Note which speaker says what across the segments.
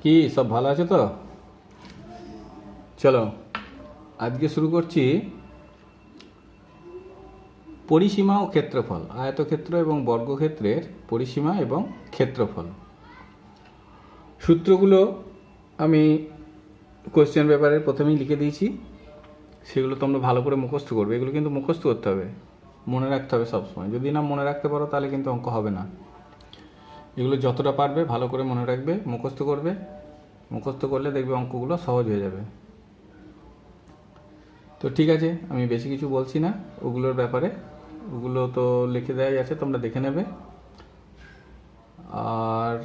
Speaker 1: কি সব ভালো আছে তো? চলো আজকে শুরু করছি পরিসীমা ও ক্ষেত্রফল, আয়তক্ষেত্র এবং বর্গক্ষেত্রের পরিসীমা এবং ক্ষেত্রফল। সূত্রগুলো আমি কোয়েশ্চেন পেপারের প্রথমেই লিখে দিয়েছি, সেগুলো তোমরা ভালো করে মুখস্থ করবে। এগুলো কিন্তু মুখস্থ করতে হবে, মনে রাখতে হবে সবসময়। যদি না মনে রাখতে পারো তাহলে কিন্তু অঙ্ক হবে না। এগুলো যতটা পারবে ভালো করে মনে রাখবে, মুখস্থ করবে। মুখস্থ করলে দেখবে অঙ্কগুলো সহজ হয়ে যাবে। তো ঠিক আছে, আমি বেশি কিছু বলছি না ওগুলোর ব্যাপারে, ওগুলো তো লিখে দেওয়াই আছে, তোমরা দেখে নেবে। আর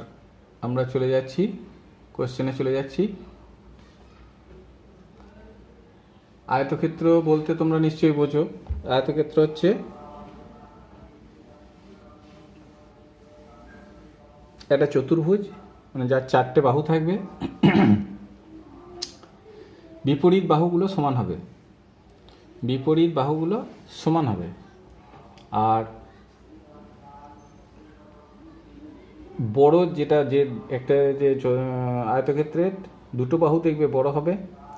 Speaker 1: আমরা চলে যাচ্ছি কোশ্চেনে, চলে যাচ্ছি। আয়তক্ষেত্র বলতে তোমরা নিশ্চয়ই বোঝো, আয়তক্ষেত্র হচ্ছে একটা চতুর্ভুজ, মানে যার চারটে বাহু থাকবে, বিপরীত বাহুগুলো সমান হবে, বিপরীত বাহুগুলো সমান হবে। আর বড় যেটা, যে একটা যে আয়তক্ষেত্রের দুটো বাহু দেখবে বড় হবে,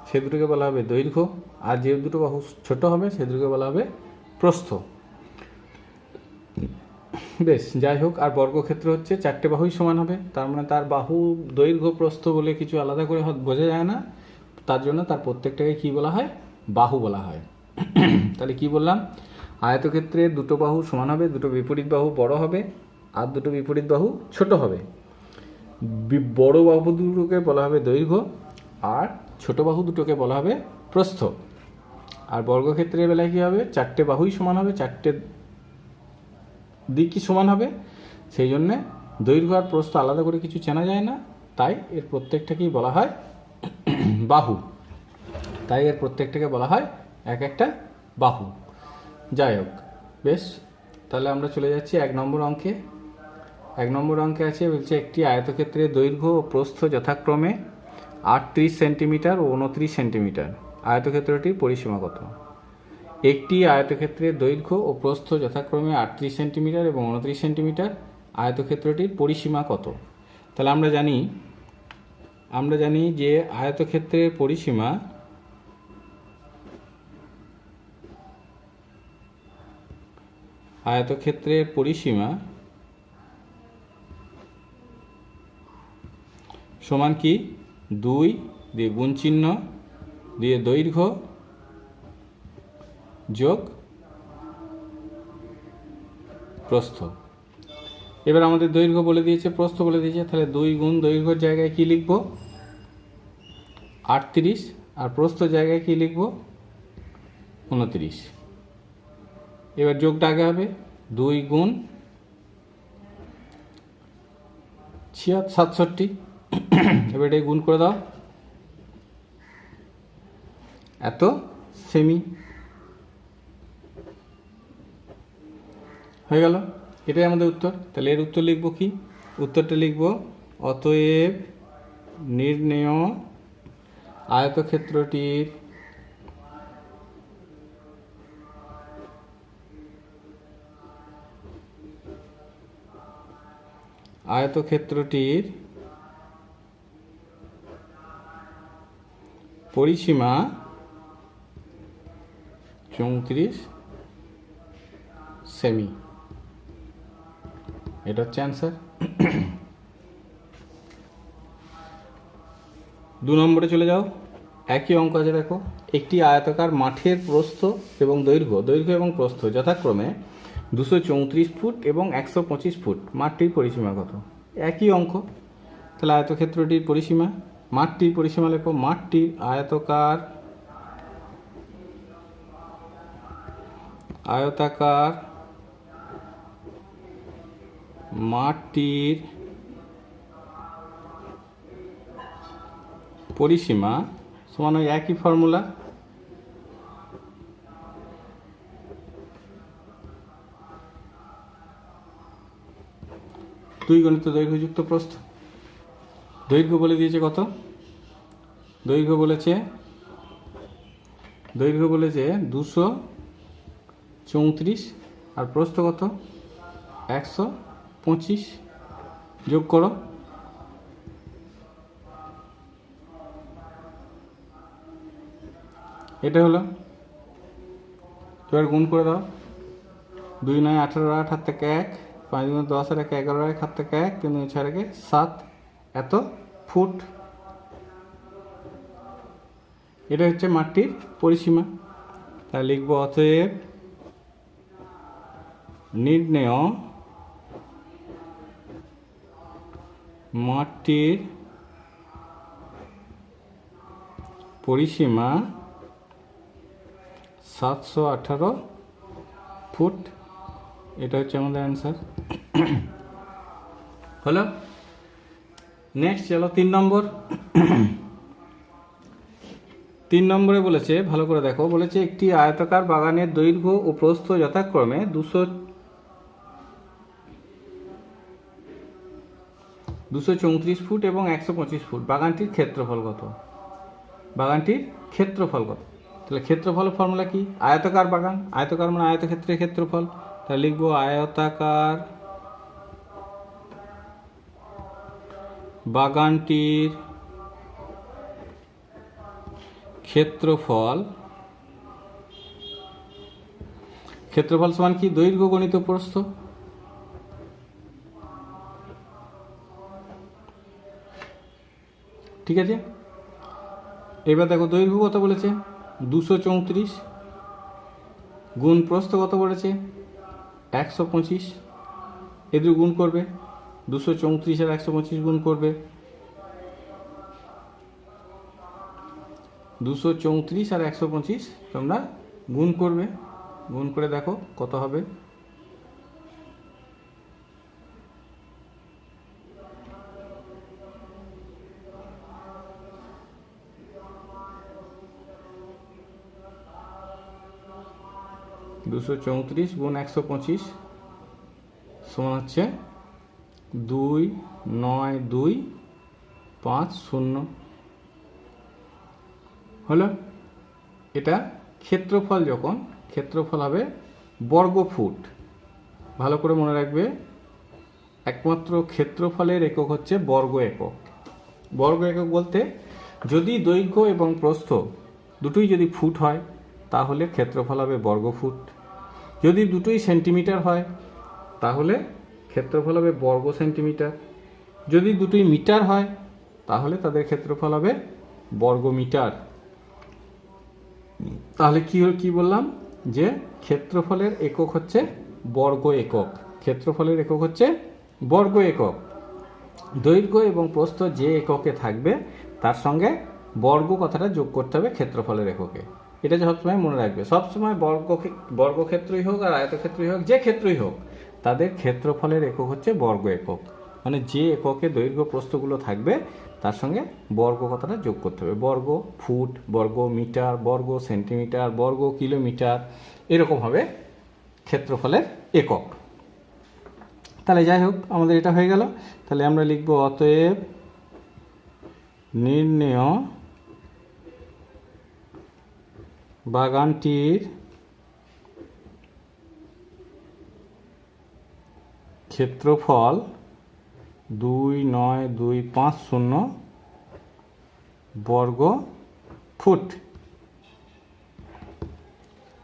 Speaker 1: সে দুটোকে বলা হবে দৈর্ঘ্য। আর যে দুটো বাহু ছোট হবে সে দুটোকে বলা হবে প্রস্থ। বেশ, যাই হোক। আর বর্গক্ষেত্র হচ্ছে চারটে বাহুই সমান হবে, তার মানে তার বাহু দৈর্ঘ্য প্রস্থ বলে কিছু আলাদা করে বোঝা যায় না, তার জন্য তার প্রত্যেকটাকে কি বলা হয়? বাহু বলা হয়। তাহলে কি বললাম? আয়তক্ষেত্রে দুটো বাহু সমান হবে, দুটো বিপরীত বাহু বড় হবে, আর দুটো বিপরীত বাহু ছোট হবে। বড় বাহু দুটোকে বলা হবে দৈর্ঘ্য, আর ছোট বাহু দুটোকে বলা হবে প্রস্থ। আর বর্গক্ষেত্রের বেলায় কী হবে? চারটে বাহুই সমান হবে, চারটে দিকই সমান হবে, সেই জন্যে দৈর্ঘ্য আর প্রস্থ আলাদা করে কিছু চেনা যায় না, তাই এর প্রত্যেকটাকেই বলা হয় বাহু। তাই এর প্রত্যেকটাকে বলা হয় এক একটা বাহু। যাই হোক, বেশ, তাহলে আমরা চলে যাচ্ছি 1 নম্বর অঙ্কে। 1 নম্বর অঙ্কে আছে, বলছে একটি আয়তক্ষেত্রের দৈর্ঘ্য ও প্রস্থ যথাক্রমে 38 সেন্টিমিটার ও 29 সেন্টিমিটার। আয়তক্ষেত্রটির পরিসীমা কত? একটি আয়তক্ষেত্রের দৈর্ঘ্য ও প্রস্থ যথাক্রমে 38 সেন্টিমিটার এবং 29 সেন্টিমিটার। আয়তক্ষেত্রটির পরিসীমা কত? তাহলে আমরা জানি যে আয়তক্ষেত্রের পরিসীমা সমান কি? 2 দিয়ে গুণ চিহ্ন দিয়ে দৈর্ঘ্য যোগ প্রস্থ। এবার আমাদের দৈর্ঘ্য বলে দিয়েছে, প্রস্থ বলে দিয়েছে, তাহলে 2 গুণ দৈর্ঘ্যের জায়গায় কি লিখব? 38, আর প্রস্থ জায়গায় কি লিখব? 29। এবার যোগটা আগে হবে, 2 গুণ 67। এবার এটাই গুণ করে দাও, এত সেমি হয়ে গেল। এটাই আমাদের উত্তর। তাহলে এর উত্তর লিখব কি? উত্তরটা লিখব, অতএব নির্ণেয় আয়তক্ষেত্রটির পরিসীমা 34 সেমি। এটা হচ্ছে অ্যান্সার। 2 নম্বরে চলে যাও, একই অঙ্ক আছে, দেখো। একটি আয়তাকার মাঠের প্রস্থ এবং দৈর্ঘ্য এবং প্রস্থ যথাক্রমে 234 ফুট এবং 125 ফুট। মাঠটির পরিসীমা কত? একই অঙ্ক। তাহলে আয়তক্ষেত্রটির পরিসীমা, মাঠটির পরিসীমা লেখো। মাঠটির আয়তাকার মাঠটির পরিসীমা সমান ওই একই ফর্মুলা, 2 গণিত দৈর্ঘ্য যুক্ত প্রস্থ। দৈর্ঘ্য বলে দিয়েছে কত? দৈর্ঘ্য বলেছে 234, আর প্রস্থ কত? 125। যোগ করো, এটা হলো, এবার গুণ করে দাও। 2 9 18 8 হাত থেকে 1, 5 গুণ 10 আর 1 11 1 হাত থেকে 1, 3 6 আর 7 এত ফুট। এটা হচ্ছে মাঠটির পরিসীমা। তাহলে লিখব অতএব নির্ণেয় মাঠটির পরিসীমা 718 ফুট। এটা হচ্ছে আমাদের অ্যান্সার। হলো। নেক্সট চলো 3 নম্বর। 3 নম্বরে বলেছে, ভালো করে দেখো, বলেছে একটি আয়তাকার বাগানের দৈর্ঘ্য ও প্রস্থ যথাক্রমে 234 ফুট এবং 125 ফুট। বাগানটির ক্ষেত্রফল কত? বাগানটির ক্ষেত্রফল কত? তাহলে ক্ষেত্রফল ফর্মুলা কি? আয়তাকার বাগান, আয়তাকার মানে আয়তক্ষেত্রের ক্ষেত্রফল। তাহলে লিখবো আয়তাকার বাগানটির ক্ষেত্রফল, ক্ষেত্রফল সমান কি? দৈর্ঘ্য গণিত প্রস্থ। ঠিক আছে, এবার দেখো দৈর্ঘ্য কত বলেছে? 234 গুণ প্রস্থ কত বলেছে? 125। এদের গুণ করবে, 234 আর 125 গুণ করবে, 234 আর 125 তোমরা গুণ করবে। গুণ করে দেখো কত হবে। দুশো 34 গুণ 125 সমান হচ্ছে 29250 হলো। এটা ক্ষেত্রফল, যখন ক্ষেত্রফল হবে বর্গ ফুট। ভালো করে মনে রাখবে, একমাত্র ক্ষেত্রফলের একক হচ্ছে বর্গ একক। বর্গ একক বলতে যদি দৈর্ঘ্য এবং প্রস্থ দুটোই যদি ফুট হয় তাহলে ক্ষেত্রফল হবে বর্গ ফুট। যদি দুটোই সেন্টিমিটার হয় তাহলে ক্ষেত্রফল হবে বর্গ সেন্টিমিটার। যদি দুটোই মিটার হয় তাহলে তাদের ক্ষেত্রফল হবে বর্গ মিটার। তাহলে কি বললাম? যে ক্ষেত্রফলের একক হচ্ছে বর্গ একক। ক্ষেত্রফলের একক হচ্ছে বর্গ একক। দৈর্ঘ্য এবং প্রস্থ যে এককে থাকবে তার সঙ্গে বর্গ কথাটা যোগ করতে হবে ক্ষেত্রফলের এককে। এটা সবসময় মনে রাখবে। সবসময় বর্গক্ষেত্রই হোক আর আয়তক্ষেত্রই হোক, যে ক্ষেত্রই হোক, তাদের ক্ষেত্রফলের একক হচ্ছে বর্গ একক। মানে যে এককে দৈর্ঘ্য প্রস্থগুলো থাকবে তার সঙ্গে বর্গ কথাটা যোগ করতে হবে। বর্গ ফুট, বর্গ মিটার, বর্গ সেন্টিমিটার, বর্গ কিলোমিটার, এরকম হবে ক্ষেত্রফলের একক। তাহলে যাই হোক, আমাদের এটা হয়ে গেল। তাহলে আমরা লিখব অতএব নির্ণেয় বাগানটির ক্ষেত্রফল 29250 বর্গ ফুট।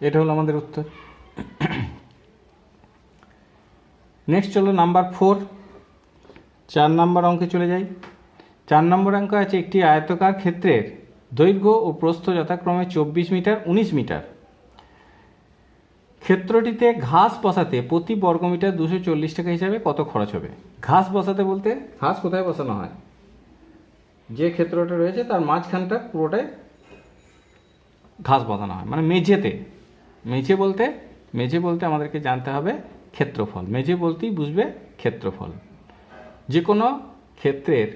Speaker 1: এটা হলো আমাদের উত্তর। নেক্সট চলো নাম্বার 4, 4 নম্বর অঙ্কে চলে যাই। 4 নম্বর অঙ্ক আছে একটি আয়তাকার ক্ষেত্রের দৈর্ঘ্য ও প্রস্থ যথাক্রমে 24 মিটার 19 মিটার। ক্ষেত্রটিতে ঘাস বসাতে প্রতি বর্গমিটার 240 টাকা হিসাবে কত খরচ হবে? ঘাস বসাতে বলতে ঘাস কোথায় বসানো হয়? যে ক্ষেত্রটা রয়েছে তার মাঝখানটা পুরোটাই ঘাস বসানো হয়, মানে মেঝেতে। মেঝে বলতে আমাদেরকে জানতে হবে ক্ষেত্রফল। মেঝে বলতেই বুঝবে ক্ষেত্রফল। যে কোনো ক্ষেত্রের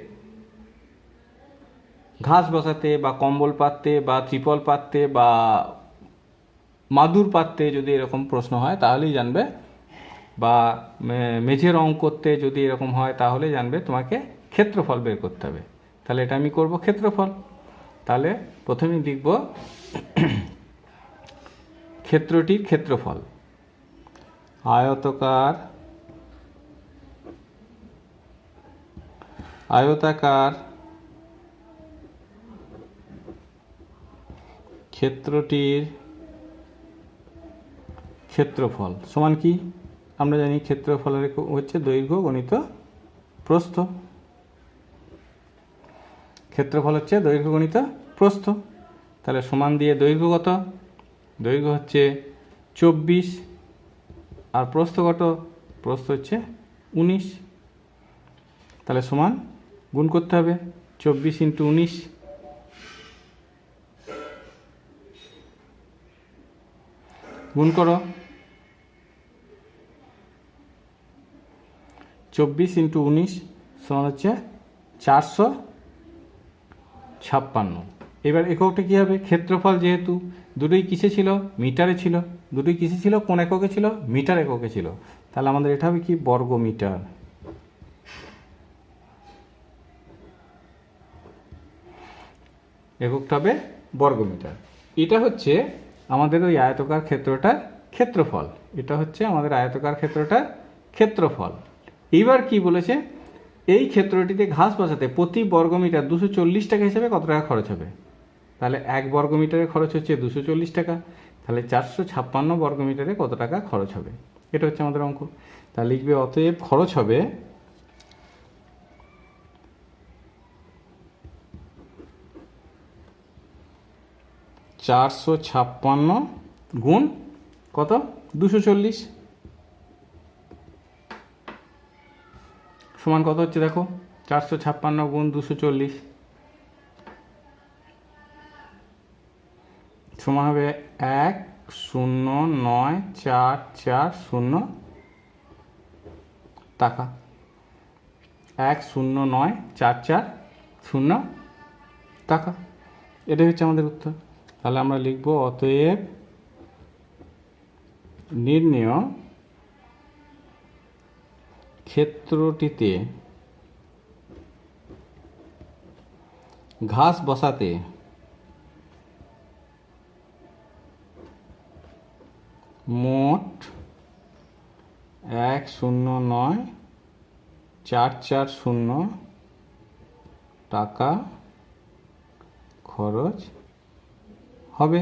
Speaker 1: ঘাস বসাতে বা কম্বল পাততে বা ত্রিপল পাততে বা মাদুর পাততে যদি এরকম প্রশ্ন হয় তাহলেই জানবে, বা মেঝে রং করতে যদি এরকম হয় তাহলে জানবে তোমাকে ক্ষেত্রফল বের করতে হবে। তাহলে এটা আমি করব ক্ষেত্রফল। তাহলে প্রথমেই লিখব ক্ষেত্রটির ক্ষেত্রফল। আয়তাকার ক্ষেত্রটির ক্ষেত্রফল সমান কি? আমরা জানি ক্ষেত্রফলের একক হচ্ছে দৈর্ঘ্য গণিত প্রস্থ। ক্ষেত্রফল হচ্ছে দৈর্ঘ্য গণিত প্রস্থ। তাহলে সমান দিয়ে দৈর্ঘ্য কত? দৈর্ঘ্য হচ্ছে 24 আর প্রস্থ কত? প্রস্থ হচ্ছে 19। তাহলে সমান গুণ করতে হবে 24 × 19। গুণ করো 24 × 19 সমান হচ্ছে 456। এবার এককটা কী হবে? ক্ষেত্রফল যেহেতু দুটোই কিসে ছিল? মিটারে ছিল। দুটোই কিসে ছিল? কোন এককে ছিল? মিটার এককে ছিল। তাহলে আমাদের এটা হবে কি? বর্গ মিটার। এককটা হবে বর্গ মিটার। এটা হচ্ছে আমাদের ওই আয়তকার ক্ষেত্রটার ক্ষেত্রফল। এটা হচ্ছে আমাদের আয়তকার ক্ষেত্রটার ক্ষেত্রফল। এইবার কি বলেছে? এই ক্ষেত্রটিতে ঘাস বসাতে প্রতি বর্গমিটার 240 টাকা হিসেবে কত টাকা খরচ হবে? তাহলে 1 বর্গমিটারে খরচ হচ্ছে 240 টাকা। তাহলে 456 বর্গমিটারে কত টাকা খরচ হবে? এটা হচ্ছে আমাদের অঙ্ক। তাহলে লিখবে অতএব খরচ হবে (456 গুণ কত? 240 সমান কত হচ্ছে দেখো? 456 গুণ 240 সমান হবে 109,440 টাকা। 109,440 টাকা। এটাই হচ্ছে আমাদের উত্তর। তাহলে আমরা লিখব অতএব নির্ণেয় ক্ষেত্রটিতে ঘাস বসাতে মোট 109,440 টাকা খরচ হবে।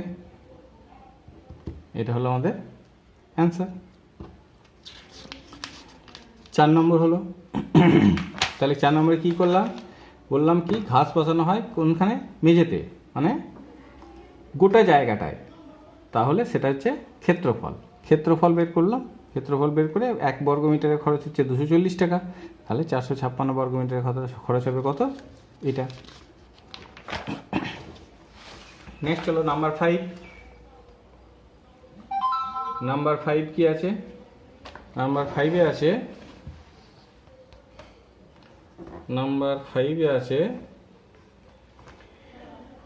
Speaker 1: এটা হলো আমাদের অ্যান্সার। 4 নম্বর হলো। তাহলে 4 নম্বরে কী করলাম? বললাম কি ঘাস বসানো হয় কোনখানে? মেঝেতে, মানে গোটা জায়গাটায়। তাহলে সেটা হচ্ছে ক্ষেত্রফল। ক্ষেত্রফল বের করলাম। ক্ষেত্রফল বের করে 1 বর্গমিটারের খরচ হচ্ছে 240 টাকা। তাহলে 456 বর্গমিটারের খরচ হবে কত? এটা। নেক্সট হলো নাম্বার 5। নাম্বার 5 কি আছে? নাম্বার 5-এ আছে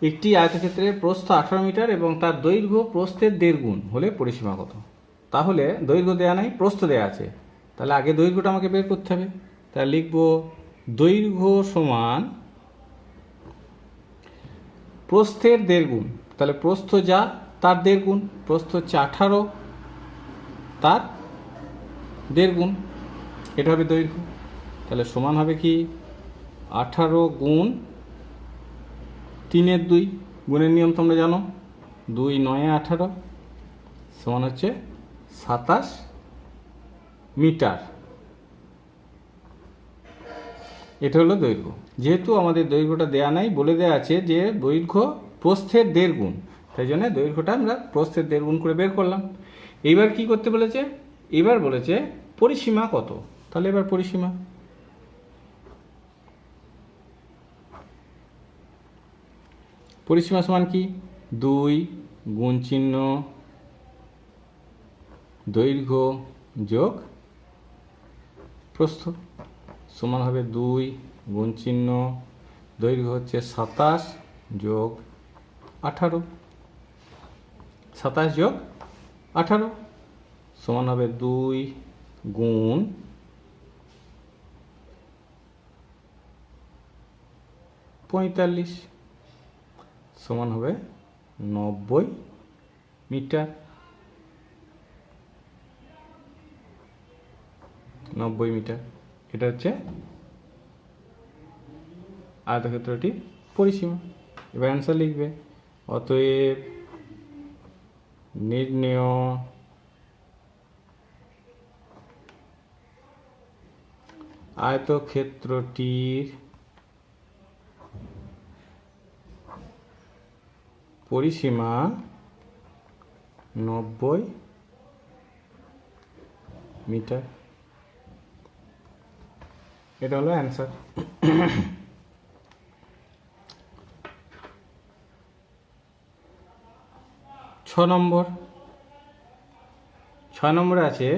Speaker 1: একটি আয়তক্ষেত্রের প্রস্থ 18 মিটার এবং তার দৈর্ঘ্য প্রস্থের 1.5 গুণ হলে পরিসীমা কত? তাহলে দৈর্ঘ্য দেয়া নাই, প্রস্থ দেয়া আছে। তাহলে আগে দৈর্ঘ্যটা আমাকে বের করতে হবে। তাহলে লিখব দৈর্ঘ্য সমান প্রস্থের 1.5 গুণ। তাহলে প্রস্থ যা তার 1.5 গুণ। প্রস্থ হচ্ছে 18, তার 1.5 গুণ। এটা হবে দৈর্ঘ্য। তাহলে সমান হবে কি? 18 গুণ 3/2। গুণের নিয়ম তোমরা জানো, 2 × 9 = 18 সমান হচ্ছে 27 মিটার। এটা হলো দৈর্ঘ্য। যেহেতু আমাদের দৈর্ঘ্যটা দেয়া নাই, বলে দেওয়া আছে যে দৈর্ঘ্য প্রস্থের 1.5 গুণ, তাই জন্য দৈর্ঘ্যটা আমরা প্রস্থের 1.5 গুণ করে বের করলাম। এইবার কি করতে বলেছে? এবার বলেছে পরিসীমা কত। তাহলে এবার পরিসীমা সমান কি? 2 গুণ চিহ্ন দৈর্ঘ্য যোগ প্রস্থ সমান হবে 2 গুণ চিহ্ন দৈর্ঘ্য হচ্ছে 27 যোগ 18। 27 যোগ 18 সমান হবে 2 গুণ 45 সমান হবে 90 মিটার। 90 মিটার। এটা হচ্ছে আয়তক্ষেত্রটির পরিসীমা। এবার অ্যান্সার লিখবে অতএব নির্ণেয় আয়তক্ষেত্রটির পরিসীমা 90 মিটার। এটা হলো অ্যান্সার। 6 নম্বরে আছে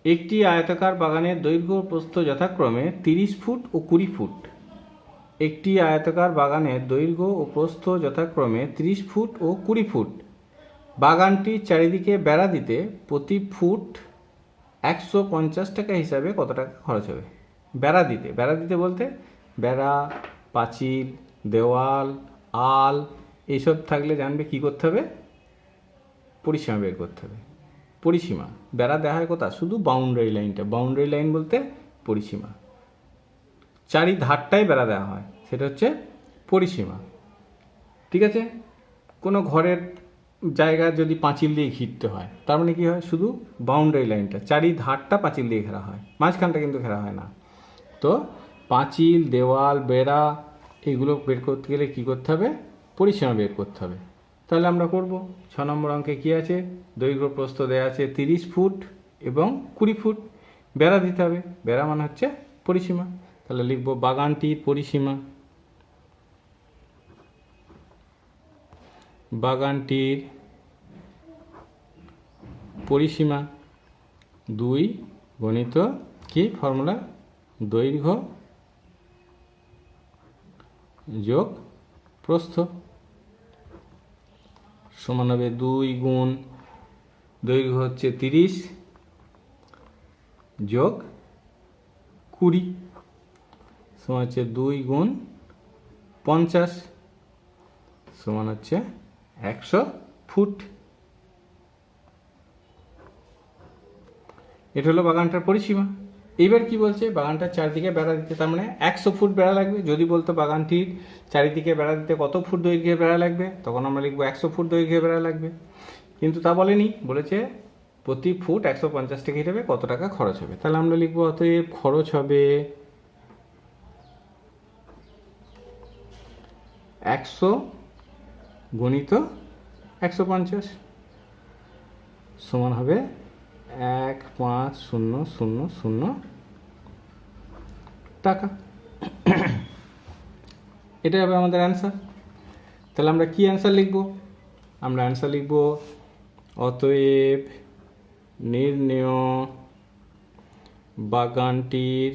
Speaker 1: একটি আয়তাকার বাগানের দৈর্ঘ্য প্রস্থ যথাক্রমে 30 ফুট ও 20 ফুট। একটি আয়তাকার বাগানের দৈর্ঘ্য ও প্রস্থ যথাক্রমে 30 ফুট ও 20 ফুট। বাগানটির চারিদিকে বেড়া দিতে প্রতি ফুট 150 টাকা হিসাবে কত টাকা খরচ হবে? বেড়া দিতে বলতে বেড়া, পাঁচিল, দেওয়াল, আল এইসব থাকলে জানবে কি করতে হবে? পরিসীমা বের করতে হবে। পরিসীমা বেড়া দেওয়া হয় কোথা? শুধু বাউন্ডারি লাইনটা। বাউন্ডারি লাইন বলতে পরিসীমা। চারিধারটাই বেড়া দেওয়া হয়, সেটা হচ্ছে পরিসীমা। ঠিক আছে? কোনো ঘরের জায়গা যদি পাঁচিল দিয়ে ঘিরতে হয়, তার মানে কী হয়? শুধু বাউন্ডারি লাইনটা, চারিধারটা পাঁচিল দিয়ে ঘেরা হয়, মাঝখানটা কিন্তু ঘেরা হয় না। তো পাঁচিল, দেওয়াল, বেড়া এগুলো বের করতে গেলে কী করতে হবে? পরিসীমা বের করতে হবে। তাহলে আমরা করব। 6 নম্বর অঙ্কে কী আছে? দৈর্ঘ্য প্রস্থ দেওয়া আছে 30 ফুট এবং 20 ফুট। বেড়া দিতে হবে। বেড়া মানে হচ্ছে পরিসীমা। তাহলে লিখব বাগানটির পরিসীমা। বাগানটির পরিসীমা 2 গণিত কি ফর্মুলা? দৈর্ঘ্য যোগ প্রস্থ সমান হবে 2 গুণ দৈর্ঘ্য হচ্ছে 30 যোগ 20 সমান হচ্ছে 2 গুণ 50 সমান হচ্ছে 100 ফুট। এটা হলো বাগানটার পরিসীমা। এইবার কি বলছে? বাগানটার চারিদিকে বেড়া দিতে, তার মানে 100 ফুট বেড়া লাগবে। যদি বলতো বাগানটির চারিদিকে বেড়া দিতে কত ফুট দৈর্ঘ্যের বেড়া লাগবে, তখন আমরা লিখবো 100 ফুট দৈর্ঘ্যের বেড়া লাগবে। কিন্তু তা বলেনি, বলেছে প্রতি ফুট 150 টাকা হিসেবে কত টাকা খরচ হবে। তাহলে আমরা লিখবো অতএব খরচ হবে 100 গুণিত 150 সমান হবে 15000 টাকা। এটা হবে আমাদের অ্যান্সার। তাহলে আমরা কি অ্যান্সার লিখব? আমরা অ্যান্সার লিখব অতএব নির্ণেয় বাগানটির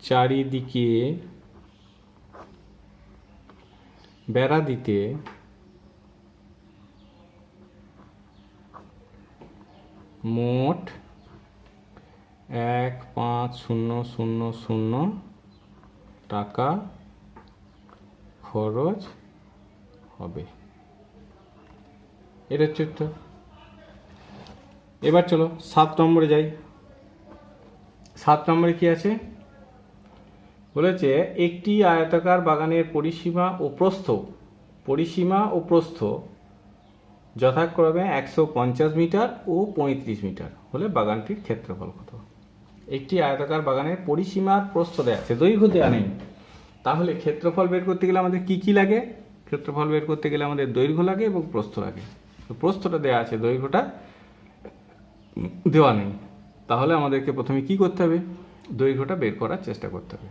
Speaker 1: চারিদিকে বেড়া দিতে মোট 15000 টাকা খরচ হবে। এটা হচ্ছে উত্তর। এবার চলো 7 নম্বরে যাই। 7 নম্বরে কি আছে? বলেছে একটি আয়তাকার বাগানের পরিসীমা ও প্রস্থ যথাক্রমে 150 মিটার ও 35 মিটার হলে বাগানটির ক্ষেত্রফল কত? একটি আয়তাকার বাগানের পরিসীমার প্রস্থ দেওয়া আছে, দৈর্ঘ্য দেওয়া নেই। তাহলে ক্ষেত্রফল বের করতে গেলে আমাদের কি কি লাগে? ক্ষেত্রফল বের করতে গেলে আমাদের দৈর্ঘ্য লাগে এবং প্রস্থ লাগে। তো প্রস্থটা দেওয়া আছে, দৈর্ঘ্যটা দেওয়া নেই। তাহলে আমাদেরকে প্রথমে কি করতে হবে? দৈর্ঘ্যটা বের করার চেষ্টা করতে হবে।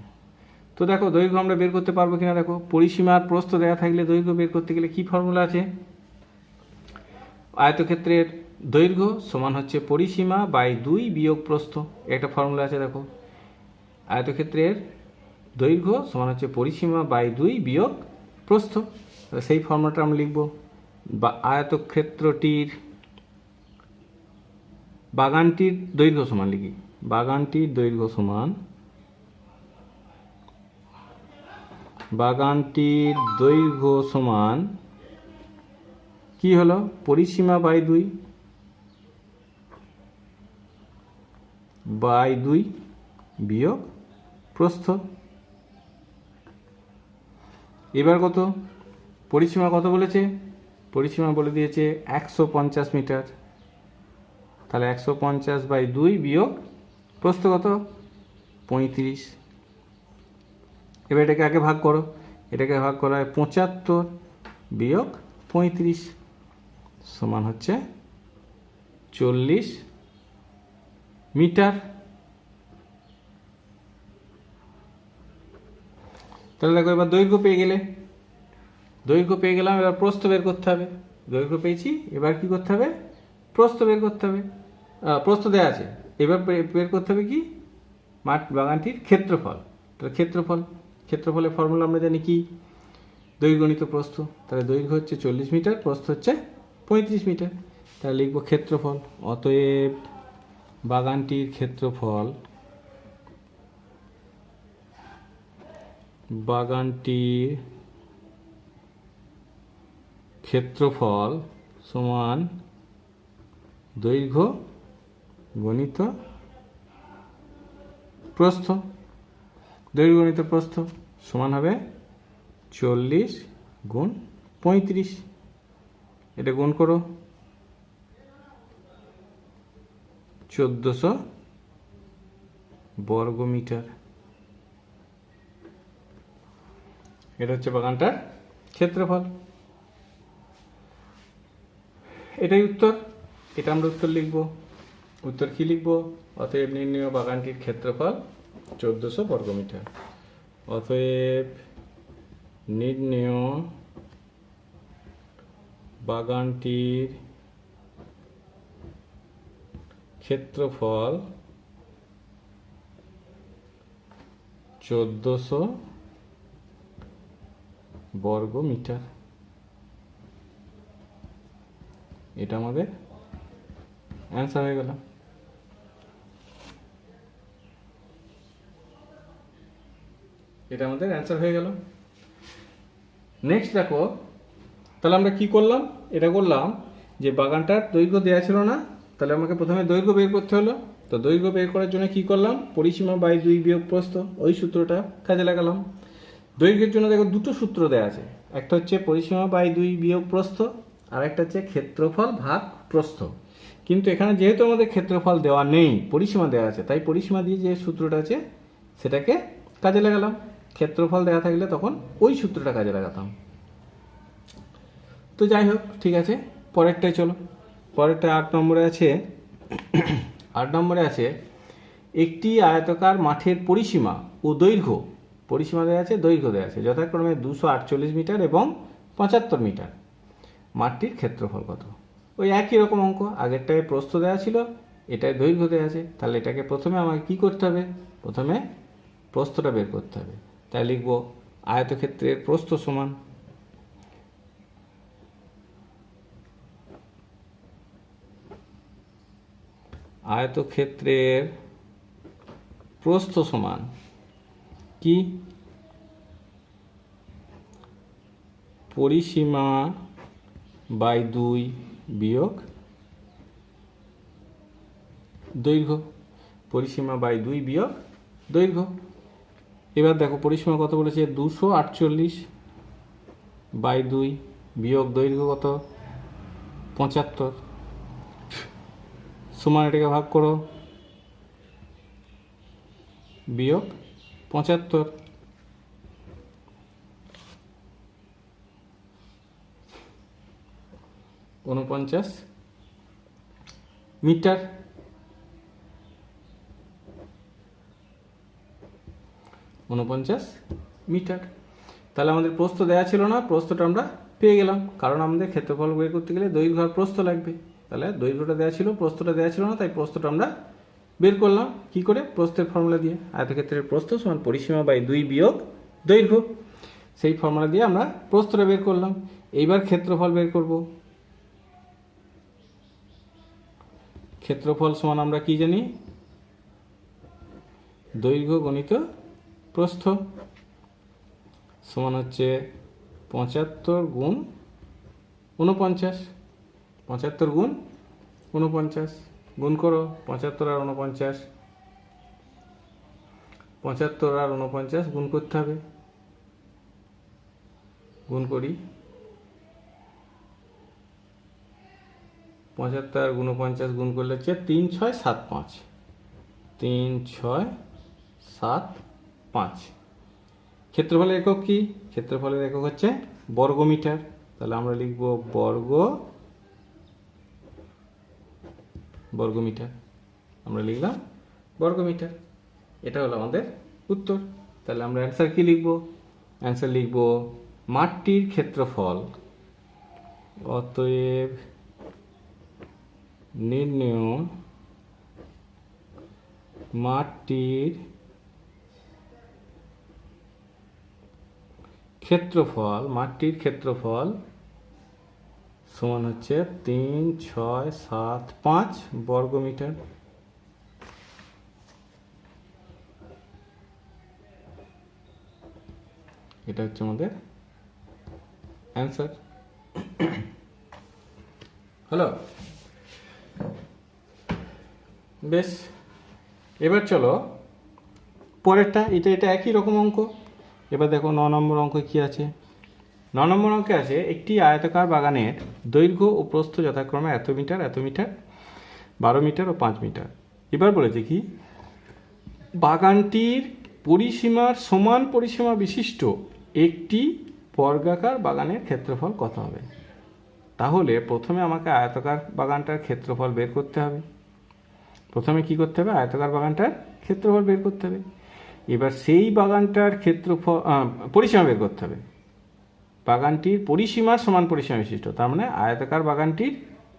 Speaker 1: তো দেখো দৈর্ঘ্য আমরা বের করতে পারবো কিনা দেখো। পরিসীমার প্রস্থ দেওয়া থাকলে দৈর্ঘ্য বের করতে গেলে কি ফর্মুলা আছে? আয়তক্ষেত্রের দৈর্ঘ্য সমান হচ্ছে পরিসীমা বাই 2 বিয়োগ প্রস্থ। একটা ফর্মুলা আছে দেখো। আয়তক্ষেত্রের দৈর্ঘ্য সমান হচ্ছে পরিসীমা বাই 2 বিয়োগ প্রস্থ। সেই ফর্মুলাটা আমরা লিখব। বা আয়তক্ষেত্রটির বাগানটির দৈর্ঘ্য সমান লিখি। বাগানটির দৈর্ঘ্য সমান কি হলো? পরিসীমা বাই 2 বিয়োগ প্রস্থ। এবার কত? পরিসীমা কত বলেছে? পরিসীমা বলে দিয়েছে 150 মিটার। তাহলে 150/2 বিয়োগ প্রস্থ কত? 35। এবার এটাকে আগে ভাগ করো। এটাকে ভাগ করা হয় 75 বিয়োগ 35 সমান হচ্ছে 40 মিটার। তাহলে দেখো এবার দৈর্ঘ্য পেয়ে গেলে, দৈর্ঘ্য পেয়ে গেলাম, এবার প্রস্থ বের করতে হবে। দৈর্ঘ্য পেয়েছি, এবার কি করতে হবে? প্রস্থ বের করতে হবে। প্রস্থ দেওয়া আছে, এবার বের করতে হবে কি? মাঠ বাগানটির ক্ষেত্রফল। তাহলে ক্ষেত্রফলের ফর্মুলা আমরা জানি কি? দৈর্ঘ্য গণিত প্রস্থ। তাহলে দৈর্ঘ্য হচ্ছে 40 মিটার, প্রস্থ হচ্ছে 35 মিটার। তাহলে লিখব ক্ষেত্রফল। অতএব বাগানটির ক্ষেত্রফল, বাগানটির ক্ষেত্রফল সমান দৈর্ঘ্য গণিত প্রস্থ। দৈর্ঘ্য গণিত প্রস্থ সমান হবে 40 গুণ 35। এটা গুণ করো, 1400 বর্গমিটার। এটা হচ্ছে বাগানটার ক্ষেত্রফল। এটাই উত্তর। এটা আমরা উত্তর লিখব। উত্তর কি লিখব? অতএব নির্ণেয় বাগানটির ক্ষেত্রফল 1400 বর্গমিটার। অতএব নির্ণেয় বাগানটির ক্ষেত্রফল 1400 বর্গমিটার। এটা আমাদের অ্যান্সার হয়ে গেল। এটা আমাদের অ্যান্সার হয়ে গেল। নেক্সট দেখো, তাহলে আমরা কি করলাম? এটা করলাম যে বাগানটার দৈর্ঘ্য দেওয়া ছিল না, তাহলে আমাকে প্রথমে দৈর্ঘ্য বের করতে হলো। তো দৈর্ঘ্য বের করার জন্য কি করলাম? পরিসীমা বাই 2 বিয়োগ প্রস্থ, ওই সূত্রটা কাজে লাগালাম। দৈর্ঘ্যের জন্য দেখো দুটো সূত্র দেওয়া আছে, একটা হচ্ছে পরিসীমা বাই 2 বিয়োগ প্রস্থ, আর একটা হচ্ছে ক্ষেত্রফল ভাগ প্রস্থ। কিন্তু এখানে যেহেতু আমাদের ক্ষেত্রফল দেওয়া নেই, পরিসীমা দেওয়া আছে, তাই পরিসীমা দিয়ে যে সূত্রটা আছে সেটাকে কাজে লাগালাম। ক্ষেত্রফল দেওয়া থাকলে তখন ওই সূত্রটা কাজে লাগাতাম। তো যাই হোক, ঠিক আছে, পরেরটাই চলো। পরেরটা 8 নম্বরে আছে। 8 নম্বরে আছে একটি আয়তাকার মাঠের পরিসীমা ও দৈর্ঘ্য, পরিসীমা দেওয়া আছে, দৈর্ঘ্য দেওয়া আছে যথাক্রমে 248 মিটার এবং 75 মিটার। মাঠটির ক্ষেত্রফল কত? ওই একই রকম অঙ্ক, আগেরটায় প্রস্থ দেওয়া ছিল, এটায় দৈর্ঘ্য দেওয়া আছে। তাহলে এটাকে প্রথমে আমাকে কি করতে হবে? প্রথমে প্রস্থটা বের করতে হবে। তাই লিখব আয়তক্ষেত্রের প্রস্থ সমান আয়তক্ষেত্রের প্রস্থ সমান কি? পরিসীমা বাই 2 বিয়োগ দৈর্ঘ্য। পরিসীমা বাই 2 বিয়োগ দৈর্ঘ্য। এবার দেখো পরিসীমা কত বলেছে? 248/2 বিয়োগ দৈর্ঘ্য কত? 75 সমান, এটাকে ভাগ করো, বিয়োগ 75। 49 মিটার। 49 মিটার। তাহলে আমাদের প্রস্থ দেওয়া ছিল না, প্রস্থটা আমরা পেয়ে গেলাম, কারণ আমাদের ক্ষেত্রফল বের করতে গেলে দৈর্ঘ্য আর প্রস্থ লাগবে। তাহলে দৈর্ঘ্যটা দেওয়া ছিল, প্রস্থটা দেওয়া ছিল না, তাই প্রস্থটা আমরা বের করলাম কি করে? প্রস্থের ফর্মুলা দিয়ে। আয়তক্ষেত্রের প্রস্থ সমান পরিসীমা বাই 2 বিয়োগ দৈর্ঘ্য, সেই ফর্মুলা দিয়ে আমরা প্রস্থটা বের করলাম। এইবার ক্ষেত্রফল বের করব। ক্ষেত্রফল সমান আমরা কি জানি? দৈর্ঘ্য গণিত প্রস্থ সমান হচ্ছে 75 গুণ 49। 75 গুণ 49 গুণ করো, 75 আর 49, 75 আর 49 গুণ করতে হবে। গুণ করি, 75 × 50 গুণ করলে হচ্ছে 3 6 7 5, 3 6 7 5। ক্ষেত্রফলের একক কি? ক্ষেত্রফলের একক হচ্ছে বর্গমিটার। তাহলে আমরা লিখব বর্গমিটার। আমরা লিখলাম বর্গমিটার। এটা হলো আমাদের উত্তর। তাহলে আমরা অ্যান্সার কি লিখব? অ্যান্সার লিখব মাঠটির ক্ষেত্রফল। অতএব নির্ণেয় মাঠটির ক্ষেত্রফল সমান হচ্ছে 3 6 7 5 বর্গমিটার। এটা হচ্ছে আমাদের অ্যান্সার। হলো? বেশ, এবার চলো পরেরটা। এটা একই রকম অঙ্ক। এবার দেখো 9 নম্বর অঙ্ক কি আছে। 9 নম্বর অঙ্কে আছে একটি আয়তাকার বাগানের দৈর্ঘ্য ও প্রস্থ যথাক্রমে এত মিটার, 12 মিটার ও 5 মিটার। এবার বলেছে কি, বাগানটির পরিসীমার সমান পরিসীমা বিশিষ্ট একটি বর্গাকার বাগানের ক্ষেত্রফল কত হবে? তাহলে প্রথমে আমাকে আয়তাকার বাগানটার ক্ষেত্রফল বের করতে হবে। প্রথমে কি করতে হবে? আয়তাকার বাগানটার ক্ষেত্রফল বের করতে হবে। এবার সেই বাগানটার ক্ষেত্রফল পরিসীমা বের করতে হবে। বাগানটির পরিসীমার সমান পরিসীমা বিশিষ্ট, তার মানে আয়তাকার বাগানটির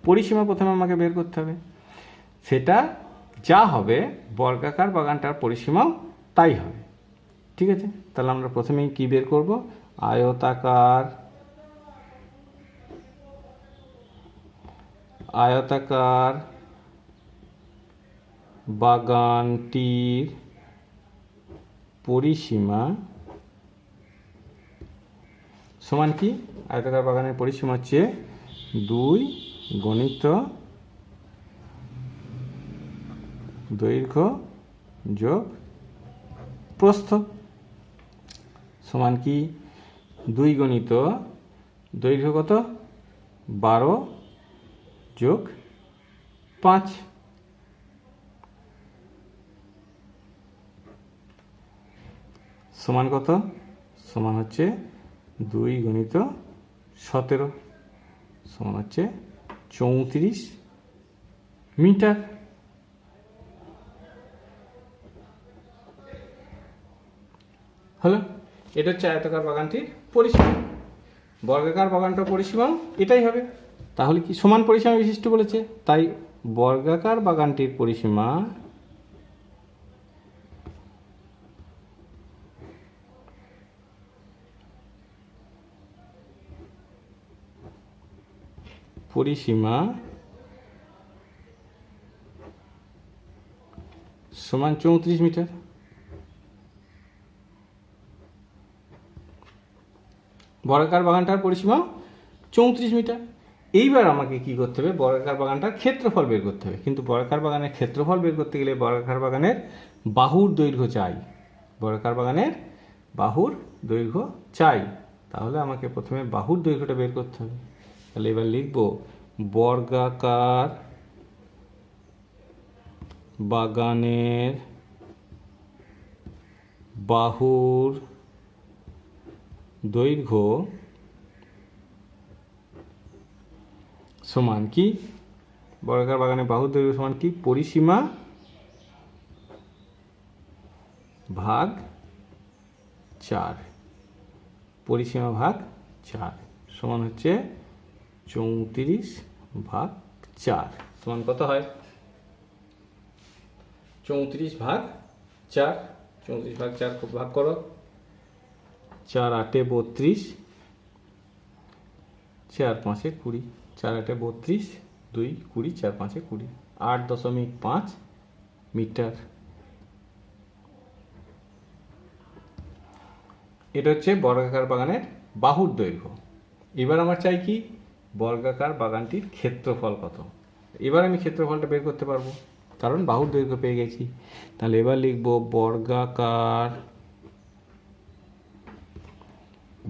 Speaker 1: পরিসীমা প্রথমে আমাকে বের করতে হবে। সেটা যা হবে বর্গাকার বাগানটার পরিসীমাও তাই হবে। ঠিক আছে? তাহলে আমরা প্রথমেই কি বের করব? আয়তাকার বাগানটির পরিসীমা সমান কি? আয়তাকার বাগানের পরিসীমা হচ্ছে 2 গণিত দৈর্ঘ্য যোগ প্রস্থ সমান কি? 2 গণিত দৈর্ঘ্য কত? 12 যোগ 5 সমান কত? সমান হচ্ছে 2 গণিত 17 সমান হচ্ছে 34 মিটার। হলো? এটা হচ্ছে আয়তাকার বাগানটির পরিসীমা। বর্গাকার বাগানটার পরিসীমা এটাই হবে। তাহলে কি সমান পরিসীমা বিশিষ্ট বলেছে, তাই বর্গাকার বাগানটির পরিসীমা সমান 34 মিটার। বর্গাকার বাগানটার পরিসীমা 34 মিটার। এইবার আমাকে কি করতে হবে? বর্গাকার বাগানটার ক্ষেত্রফল বের করতে হবে। কিন্তু বর্গাকার বাগানের ক্ষেত্রফল বের করতে গেলে বর্গাকার বাগানের বাহুর দৈর্ঘ্য চাই। বর্গাকার বাগানের বাহুর দৈর্ঘ্য চাই। তাহলে আমাকে প্রথমে বাহুর দৈর্ঘ্যটা বের করতে হবে। তাহলে এবার লিখব বর্গাকার বাগানের বাহুর দৈর্ঘ্য সমান কি? বর্গাকার বাগানের বাহুর দৈর্ঘ্য সমান কি? পরিসীমা ভাগ 4। পরিসীমা ভাগ 4 সমান হচ্ছে 34 ভাগ 4 সমান কত হয়? 34 ভাগ 4। 34 ভাগ 4 ভাগ করো। 4 8 32, 4 5 20, 4 8 32, 2 20, 4 5 20, 8.5 মিটার। এটা হচ্ছে বর্গাকার বাগানের বাহুর দৈর্ঘ্য। এবার আমার চাই কি? বর্গাকার বাগানটির ক্ষেত্রফল কত। এবার আমি ক্ষেত্রফলটা বের করতে পারবো, কারণ বাহুর দৈর্ঘ্য পেয়ে গেছি। তাহলে এবার লিখব বর্গাকার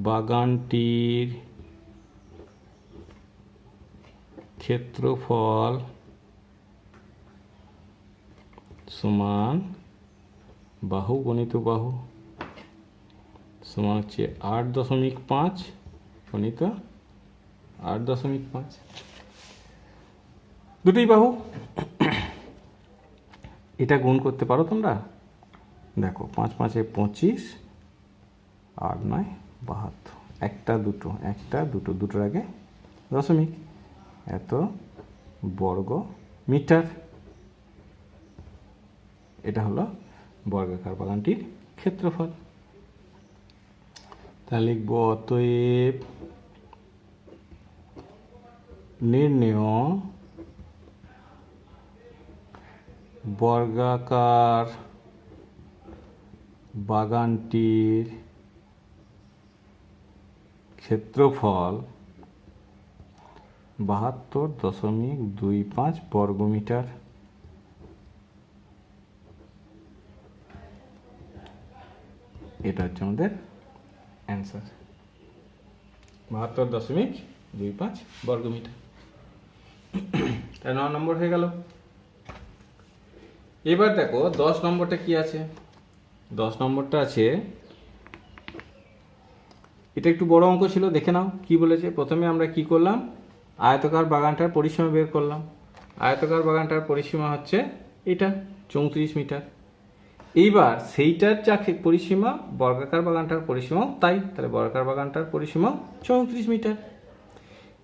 Speaker 1: বাগানটির ক্ষেত্রফল সমান বাহু গণিত বাহু সমান হচ্ছে 8.5 গণিত 8.5, দুটোই বাহু। এটা গুণ করতে পারো তোমরা, দেখো 5 5 25, 8 9 72, একটা দুটো দুটোর আগে দশমিক, এত বর্গ মিটার। এটা হলো বর্গাকার বাগানটির ক্ষেত্রফল। তাহলে লিখব অতএব নির্ণেয় বর্গাকার বাগানটির ক্ষেত্রফল 72.25 বর্গমিটার। এটা হচ্ছে আমাদের অ্যান্সার, 72.25 বর্গমিটার। তাই 9 নম্বর হয়ে গেল। এবার দেখো 10 নম্বরটা কি আছে। 10 নম্বরটা আছে, এটা একটু বড় অঙ্ক ছিল, দেখে নাও কি বলেছে। প্রথমে আমরা কি করলাম, আয়তকার বাগানটার পরিসীমা বের করলাম। আয়তকার বাগানটার পরিসীমা হচ্ছে এটা 34 মিটার। এইবার সেইটার যা পরিসীমা, বর্গাকার বাগানটার পরিসীমাও তাই, তাহলে বর্গাকার বাগানটার পরিসীমাও 34 মিটার।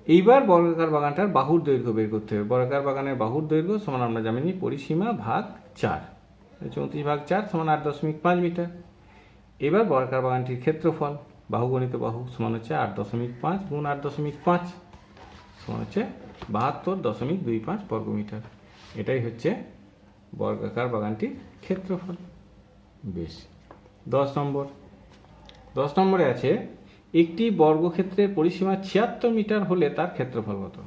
Speaker 1: এইবার বর্গাকার বাগানটার বাহুর দৈর্ঘ্য বের করতে হবে। বর্গাকার বাগানের বাহুর দৈর্ঘ্য সমান আমরা জানি পরিসীমা ভাগ 4, 34 ভাগ 4 সমান 8.5 মিটার। এবার বর্গাকার বাগানটির ক্ষেত্রফল বাহু গণিত বাহু সমান হচ্ছে 8.5 গুণ 8.5 সমান হচ্ছে 72.25 বর্গমিটার। এটাই হচ্ছে বর্গাকার বাগানটির ক্ষেত্রফল। বেশ। 10 নম্বরে আছে, একটি বর্গক্ষেত্রের পরিসীমা 76 মিটার হলে তার ক্ষেত্রফল কত।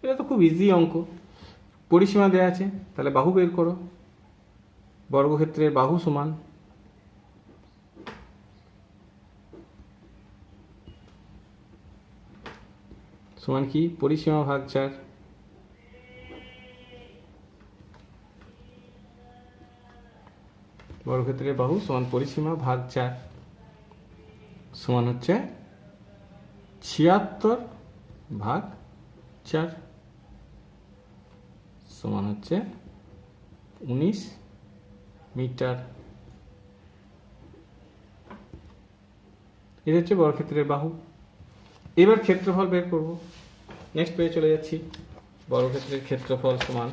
Speaker 1: এটা তো খুব ইজি অঙ্ক, পরিসীমা দেওয়া আছে, তাহলে বাহু বের করো। বর্গক্ষেত্রের বাহু সমান কি পরিসীমা ভাগ 4। বর্গক্ষেত্রের বাহু সমান পরিসীমা ভাগ 4 সমান হচ্ছে 76 ভাগ 4 সমান হচ্ছে 19 মিটার। এটা হচ্ছে বর্গক্ষেত্রের বাহু। এবার ক্ষেত্রফল বের করব। নেক্সট পেজে চলে যাচ্ছি। বর্গক্ষেত্রের ক্ষেত্রফল সমান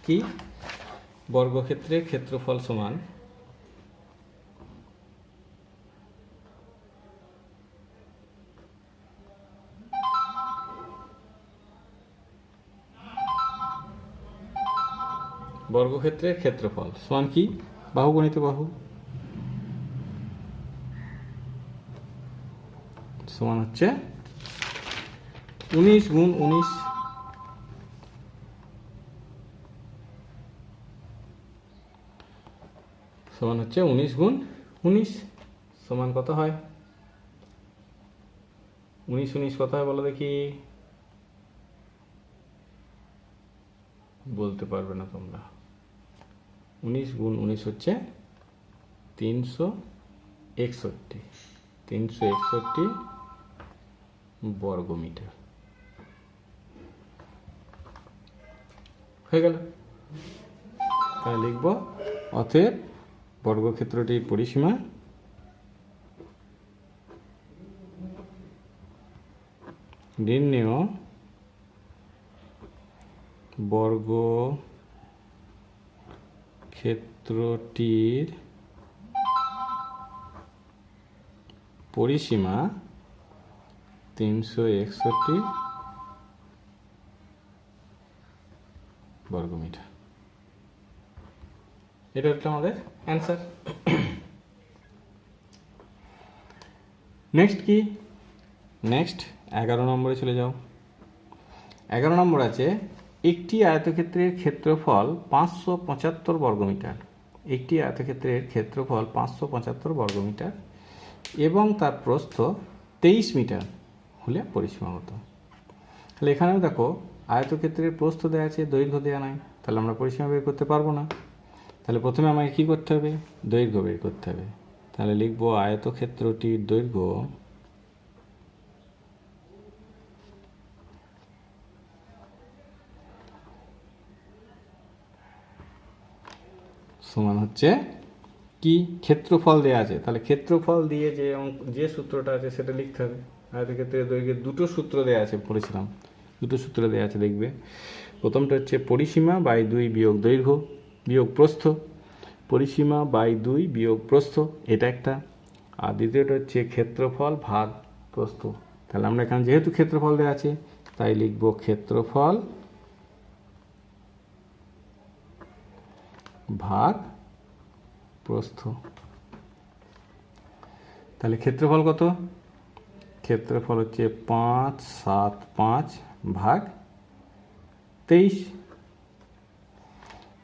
Speaker 1: কি, বর্গক্ষেত্রের ক্ষেত্রফল সমান বর্গক্ষেত্রের ক্ষেত্রফল সমান কি, বাহু গণিত বাহু সমান হচ্ছে 19 গুণ 19 সমান হচ্ছে 19 গুণ 19 সমান কত হয়, 19 19 কত হয় বলো দেখি। বলতে পারবে না তোমরা। 19 গুণ 19 হচ্ছে 361 বর্গমিটার হয়ে গেল। তাহলে লিখব অতএব বর্গক্ষেত্রটির পরিসীমা নির্ণেয় বর্গক্ষেত্রটির পরিসীমা 361 বর্গমিটার। এটা হচ্ছে আমাদের অ্যান্সার। নেক্সট কি, নেক্সট 11 নম্বরে চলে যাও। 11 নম্বর আছে, একটি আয়তক্ষেত্রের ক্ষেত্রফল 575 বর্গমিটার। একটি আয়তক্ষেত্রের ক্ষেত্রফল 575 বর্গমিটার এবং তার প্রস্থ 23 মিটার হলে পরিসীমা কত। তাহলে এখানেও দেখো আয়তক্ষেত্রের প্রস্থ দেওয়া আছে, দৈর্ঘ্য দেওয়া নাই, তাহলে আমরা পরিসীমা বের করতে পারবো না। তাহলে প্রথমে আমাকে কী করতে হবে? দৈর্ঘ্য বের করতে হবে। তাহলে লিখবো আয়তক্ষেত্রটির দৈর্ঘ্য সমান হচ্ছে কি? ক্ষেত্রফল দেওয়া আছে, তাহলে ক্ষেত্রফল দিয়ে যে সূত্রটা আছে সেটা লিখতে হবে। আয়তক্ষেত্রের দৈর্ঘ্যের দুটো সূত্র দেওয়া আছে, পড়েছিলাম, দুটো সূত্র দেওয়া আছে দেখবে। প্রথমটা হচ্ছে পরিসীমা বাই 2 বিয়োগ দৈর্ঘ্য বিয়োগ প্রস্থ, পরিসীমা বাই 2 বিয়োগ প্রস্থ, এটা একটা। আর দ্বিতীয়টা হচ্ছে ক্ষেত্রফল ভাগ প্রস্থ। তাহলে আমরা এখানে যেহেতু ক্ষেত্রফল দেওয়া আছে তাই লিখবো ক্ষেত্রফল ভাগ প্রস্থ। তাহলে ক্ষেত্রফল কত? ক্ষেত্রফল হচ্ছে 575 ভাগ 23।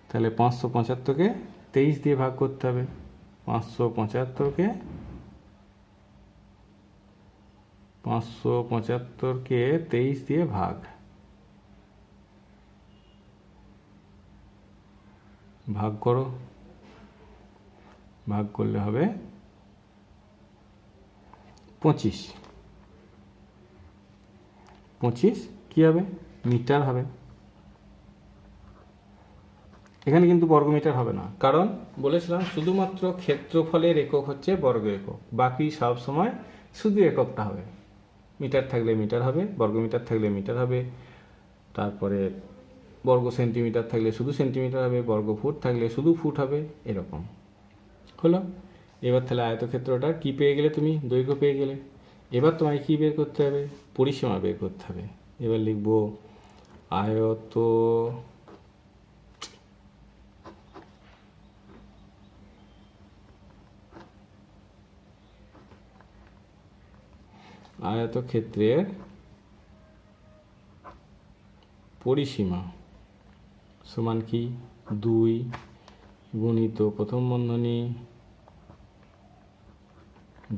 Speaker 1: তাহলে 575কে 23 দিয়ে ভাগ করতে হবে। 575কে 23 দিয়ে ভাগ করো, ভাগ করলে হবে 25। 25 কী হবে? মিটার হবে। এখানে কিন্তু বর্গমিটার হবে না, কারণ বলেছিলাম শুধুমাত্র ক্ষেত্রফলের একক হচ্ছে বর্গ একক, বাকি সব সময় শুধু এককটা হবে। মিটার থাকলে মিটার হবে, বর্গমিটার থাকলে মিটার হবে, তারপরে বর্গ সেন্টিমিটার থাকলে শুধু সেন্টিমিটার হবে, বর্গ ফুট থাকলে শুধু ফুট হবে, এরকম হলো। এবার তাহলে আয়তক্ষেত্রটা কী পেয়ে গেলে তুমি? দৈর্ঘ্য পেয়ে গেলে। এবার তোমায় কী বের করতে হবে? পরিসীমা বের করতে হবে। এবার লিখবো আয়তক্ষেত্রের পরিসীমা সমান কি? 2 গুণিত প্রথম বন্ধনী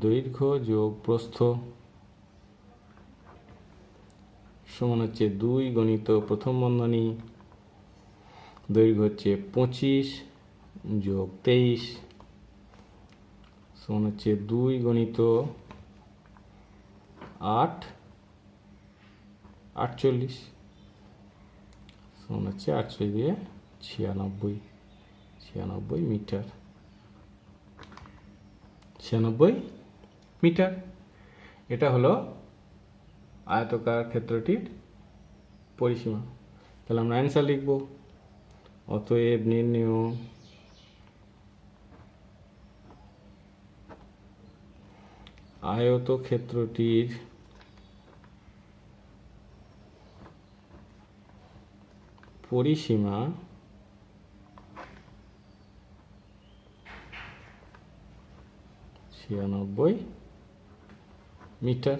Speaker 1: দৈর্ঘ্য যোগ প্রস্থ সমান হচ্ছে 2 গণিত প্রথম বন্ধনী দৈর্ঘ্য হচ্ছে 25 যোগ 23 সমান হচ্ছে 2 গণিত 8 48 সমান হচ্ছে 48 দিয়ে 96 মিটার। 96 মিটার। এটা হলো আয়তকার ক্ষেত্রটির পরিসীমা। তাহলে আমরা অ্যান্সার লিখব, অতএব নির্ণেয় আয়তক্ষেত্রটির পরিসীমা মিটার।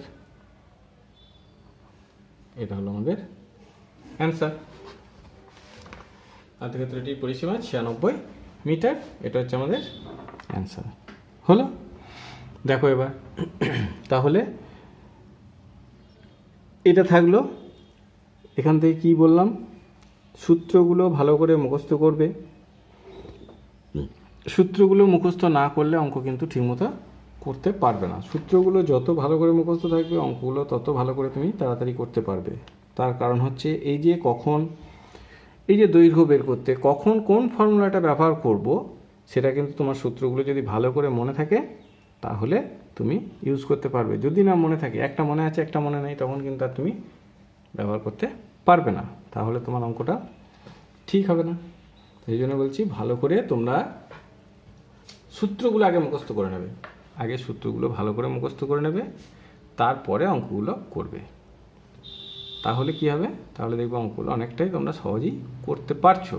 Speaker 1: এটা হলো আমাদের অ্যান্সার। আয়তক্ষেত্রটির পরিসীমা 96 মিটার, এটা হচ্ছে আমাদের অ্যান্সার। হলো, দেখো এবার তাহলে এটা থাকলো। এখান থেকে কি বললাম? সূত্রগুলো ভালো করে মুখস্থ করবে। সূত্রগুলো মুখস্থ না করলে অঙ্ক কিন্তু ঠিকমতো করতে পারবে না। সূত্রগুলো যত ভালো করে মুখস্থ থাকবে অঙ্কগুলো তত ভালো করে তুমি তাড়াতাড়ি করতে পারবে। তার কারণ হচ্ছে এই যে দৈর্ঘ্য বের করতে কখন কোন ফর্মুলাটা ব্যবহার করব, সেটা কিন্তু তোমার সূত্রগুলো যদি ভালো করে মনে থাকে তাহলে তুমি ইউজ করতে পারবে। যদি না মনে থাকে, একটা মনে আছে একটা মনে নেই, তখন কিন্তু আর তুমি ব্যবহার করতে পারবে না, তাহলে তোমার অঙ্কটা ঠিক হবে না। এই জন্য বলছি ভালো করে তোমরা সূত্রগুলো আগে মুখস্থ করে নেবে। আগে সূত্রগুলো ভালো করে মুখস্থ করে নেবে, তারপরে অঙ্কগুলো করবে। তাহলে কি হবে? তাহলে দেখবো অঙ্কগুলো অনেকটাই তোমরা সহজেই করতে পারছো।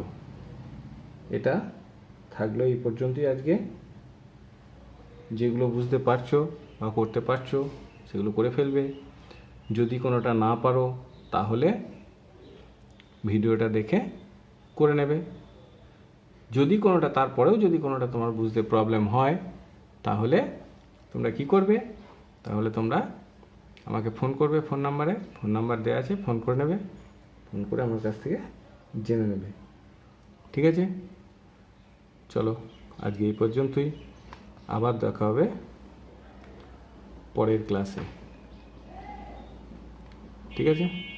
Speaker 1: এটা থাকলো এই পর্যন্তই আজকে। যেগুলো বুঝতে পারছো বা করতে পারছো সেগুলো করে ফেলবে। যদি কোনোটা না পারো তাহলে ভিডিওটা দেখে করে নেবে। যদি কোনোটা তারপরেও যদি কোনোটা তোমার বুঝতে প্রবলেম হয় তাহলে তোমরা কি করবে? তাহলে তোমরা আমাকে ফোন করবে, ফোন নাম্বার দেওয়া আছে, ফোন করে নেবে, ফোন করে আমার কাছ থেকে জেনে নেবে। ঠিক আছে, চলো আজকে এই পর্যন্তই, আবার দেখা হবে পরের ক্লাসে। ঠিক আছে।